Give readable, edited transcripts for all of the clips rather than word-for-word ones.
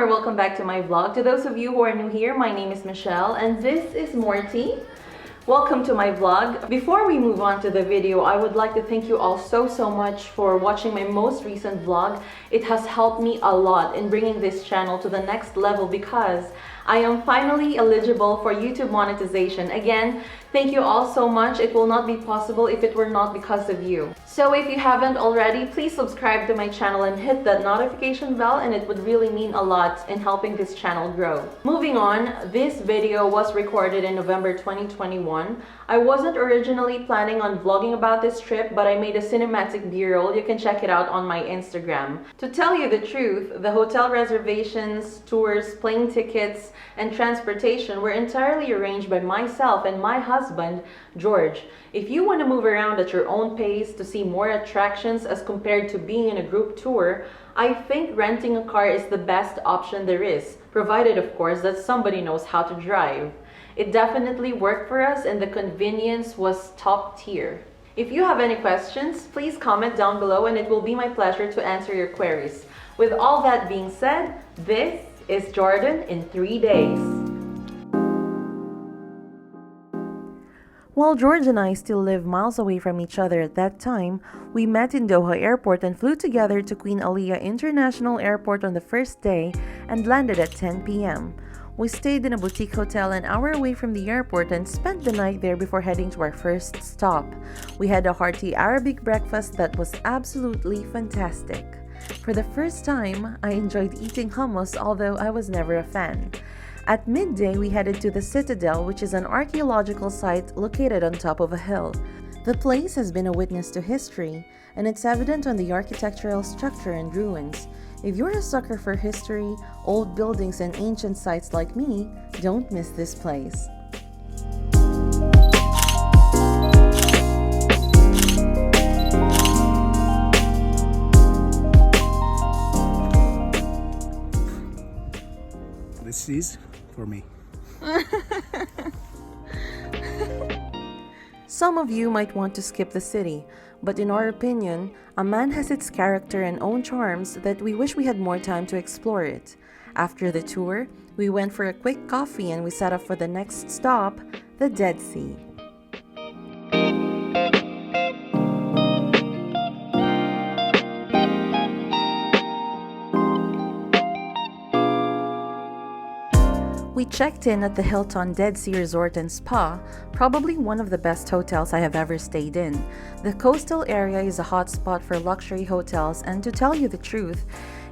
Welcome back to my vlog. To those of you who are new here, my name is Michelle and this is Morty. Welcome to my vlog. Before we move on to the video, I would like to thank you all so much for watching my most recent vlog. It has helped me a lot in bringing this channel to the next level because I am finally eligible for YouTube monetization. Again, thank you all so much. It will not be possible if it were not because of you. So if you haven't already, please subscribe to my channel and hit that notification bell, and it would really mean a lot in helping this channel grow. Moving on, this video was recorded in November 2021. I wasn't originally planning on vlogging about this trip, but I made a cinematic b-roll. You can check it out on my Instagram. To tell you the truth, the hotel reservations, tours, plane tickets, and transportation were entirely arranged by myself and my husband, George. If you want to move around at your own pace to see more attractions as compared to being in a group tour, I think renting a car is the best option there is, provided of course that somebody knows how to drive. It definitely worked for us and the convenience was top tier. If you have any questions, please comment down below and it will be my pleasure to answer your queries. With all that being said, this is Jordan in 3 days. While George and I still lived miles away from each other at that time, we met in Doha Airport and flew together to Queen Alia International Airport on the first day and landed at 10 p.m. We stayed in a boutique hotel an hour away from the airport and spent the night there before heading to our first stop. We had a hearty Arabic breakfast that was absolutely fantastic. For the first time, I enjoyed eating hummus, although I was never a fan. At midday, we headed to the Citadel, which is an archaeological site located on top of a hill. The place has been a witness to history, and it's evident on the architectural structure and ruins. If you're a sucker for history, old buildings, and ancient sites like me, don't miss this place. This is for me. Some of you might want to skip the city, but in our opinion, Amman has its character and own charms that we wish we had more time to explore it. After the tour, we went for a quick coffee and we set off for the next stop, the Dead Sea. We checked in at the Hilton Dead Sea Resort and Spa, probably one of the best hotels I have ever stayed in. The coastal area is a hot spot for luxury hotels, and to tell you the truth,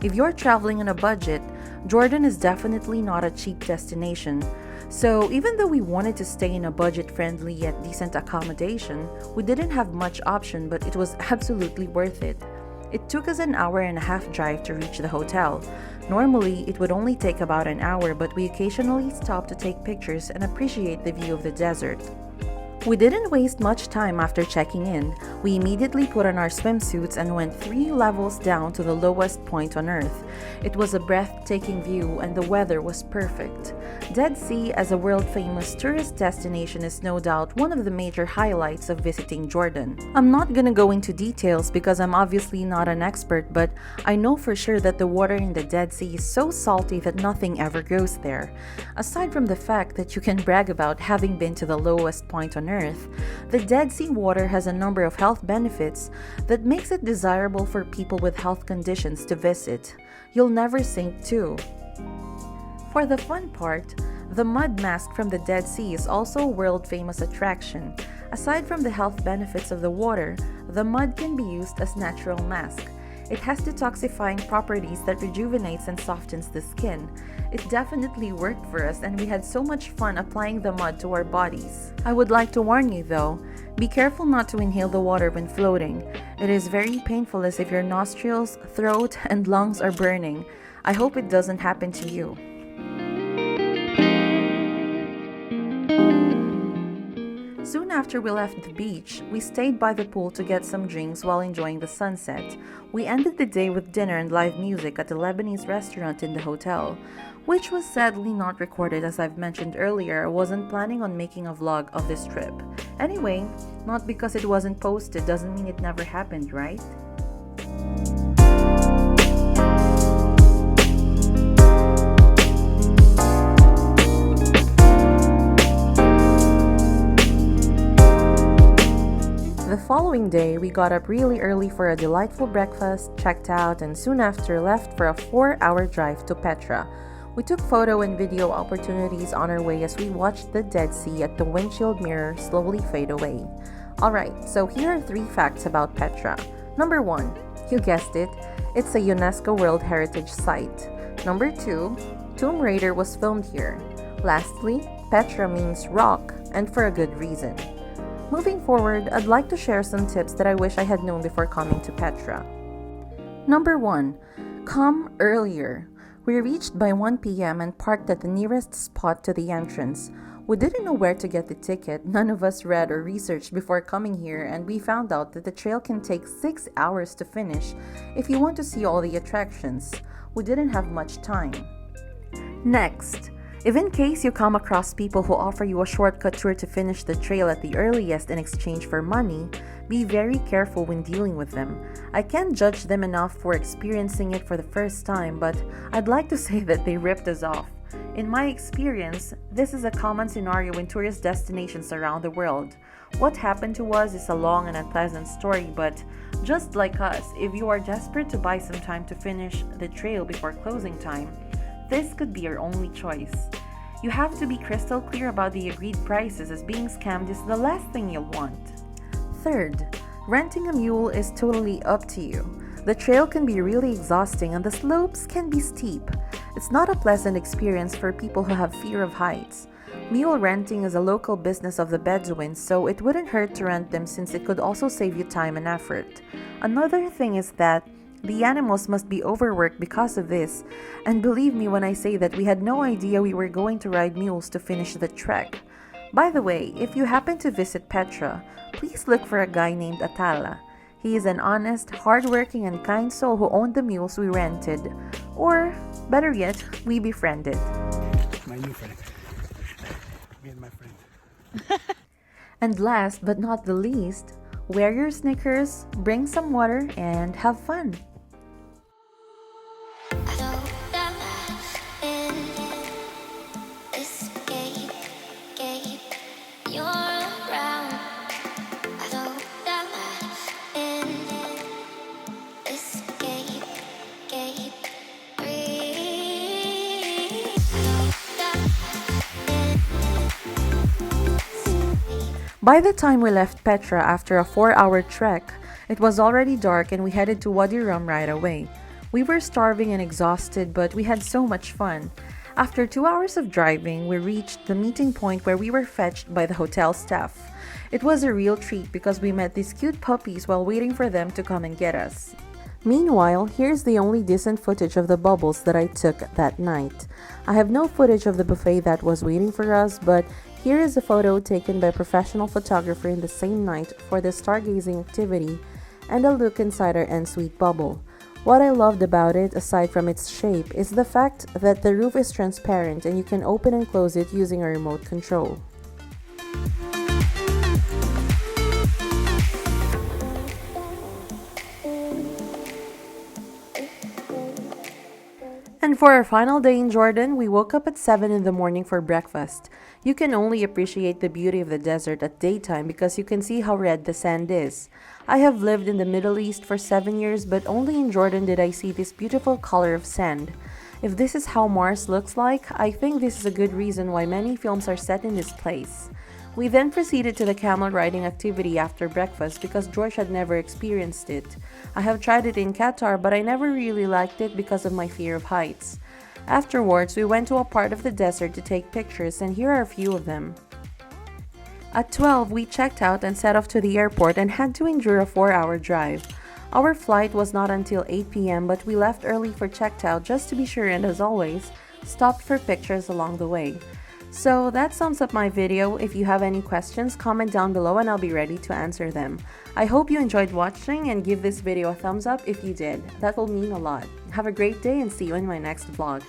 if you're traveling on a budget, Jordan is definitely not a cheap destination. So even though we wanted to stay in a budget-friendly yet decent accommodation, we didn't have much option, but it was absolutely worth it. It took us an hour and a half drive to reach the hotel. Normally, it would only take about an hour, but we occasionally stopped to take pictures and appreciate the view of the desert. We didn't waste much time after checking in. We immediately put on our swimsuits and went 3 levels down to the lowest point on Earth. It was a breathtaking view and the weather was perfect. Dead Sea, as a world-famous tourist destination, is no doubt one of the major highlights of visiting Jordan. I'm not gonna go into details because I'm obviously not an expert, but I know for sure that the water in the Dead Sea is so salty that nothing ever grows there. Aside from the fact that you can brag about having been to the lowest point on Earth, Earth, the Dead Sea water has a number of health benefits that makes it desirable for people with health conditions to visit. You'll never sink too. For the fun part, the mud mask from the Dead Sea is also a world-famous attraction. Aside from the health benefits of the water, the mud can be used as natural mask. It has detoxifying properties that rejuvenates and softens the skin. It definitely worked for us and we had so much fun applying the mud to our bodies. I would like to warn you though, be careful not to inhale the water when floating. It is very painful as if your nostrils, throat, and lungs are burning. I hope it doesn't happen to you. Soon after we left the beach, we stayed by the pool to get some drinks while enjoying the sunset. We ended the day with dinner and live music at a Lebanese restaurant in the hotel, which was sadly not recorded as I've mentioned earlier. I wasn't planning on making a vlog of this trip. Anyway, not because it wasn't posted doesn't mean it never happened, right? The following day, we got up really early for a delightful breakfast, checked out, and soon after left for a 4-hour drive to Petra. We took photo and video opportunities on our way as we watched the Dead Sea at the windshield mirror slowly fade away. Alright, so here are 3 facts about Petra. Number 1, you guessed it, it's a UNESCO World Heritage Site. Number 2, Tomb Raider was filmed here. Lastly, Petra means rock, and for a good reason. Moving forward, I'd like to share some tips that I wish I had known before coming to Petra. Number 1. Come earlier. We reached by 1 p.m. and parked at the nearest spot to the entrance. We didn't know where to get the ticket. None of us read or researched before coming here, and we found out that the trail can take 6 hours to finish if you want to see all the attractions. We didn't have much time. Next, if in case you come across people who offer you a shortcut tour to finish the trail at the earliest in exchange for money, be very careful when dealing with them. I can't judge them enough for experiencing it for the first time, but I'd like to say that they ripped us off. In my experience, this is a common scenario in tourist destinations around the world. What happened to us is a long and unpleasant story, but just like us, if you are desperate to buy some time to finish the trail before closing time, this could be your only choice. You have to be crystal clear about the agreed prices, as being scammed is the last thing you'll want. Third, renting a mule is totally up to you. The trail can be really exhausting and the slopes can be steep. It's not a pleasant experience for people who have fear of heights. Mule renting is a local business of the Bedouins, so it wouldn't hurt to rent them since it could also save you time and effort. Another thing is that the animals must be overworked because of this, and believe me when I say that we had no idea we were going to ride mules to finish the trek. By the way, if you happen to visit Petra, please look for a guy named Atala. He is an honest, hardworking, and kind soul who owned the mules we rented, or better yet, we befriended. My new friend. Me and my friend. And last but not the least, wear your sneakers, bring some water, and have fun. By the time we left Petra after a 4-hour trek, it was already dark and we headed to Wadi Rum right away. We were starving and exhausted, but we had so much fun. After 2 hours of driving, we reached the meeting point where we were fetched by the hotel staff. It was a real treat because we met these cute puppies while waiting for them to come and get us. Meanwhile, here's the only decent footage of the bubbles that I took that night. I have no footage of the buffet that was waiting for us, but here is a photo taken by a professional photographer in the same night for the stargazing activity and a look inside our en-suite bubble. What I loved about it, aside from its shape, is the fact that the roof is transparent and you can open and close it using a remote control. And for our final day in Jordan, we woke up at 7 in the morning for breakfast. You can only appreciate the beauty of the desert at daytime because you can see how red the sand is. I have lived in the Middle East for 7 years, but only in Jordan did I see this beautiful color of sand. If this is how Mars looks like, I think this is a good reason why many films are set in this place. We then proceeded to the camel riding activity after breakfast because George had never experienced it. I have tried it in Qatar, but I never really liked it because of my fear of heights. Afterwards, we went to a part of the desert to take pictures, and here are a few of them. At 12, we checked out and set off to the airport and had to endure a 4-hour drive. Our flight was not until 8 p.m., but we left early for checked out just to be sure, and as always, stopped for pictures along the way. So that sums up my video. If you have any questions, comment down below and I'll be ready to answer them. I hope you enjoyed watching and give this video a thumbs up if you did. That will mean a lot. Have a great day and see you in my next vlog.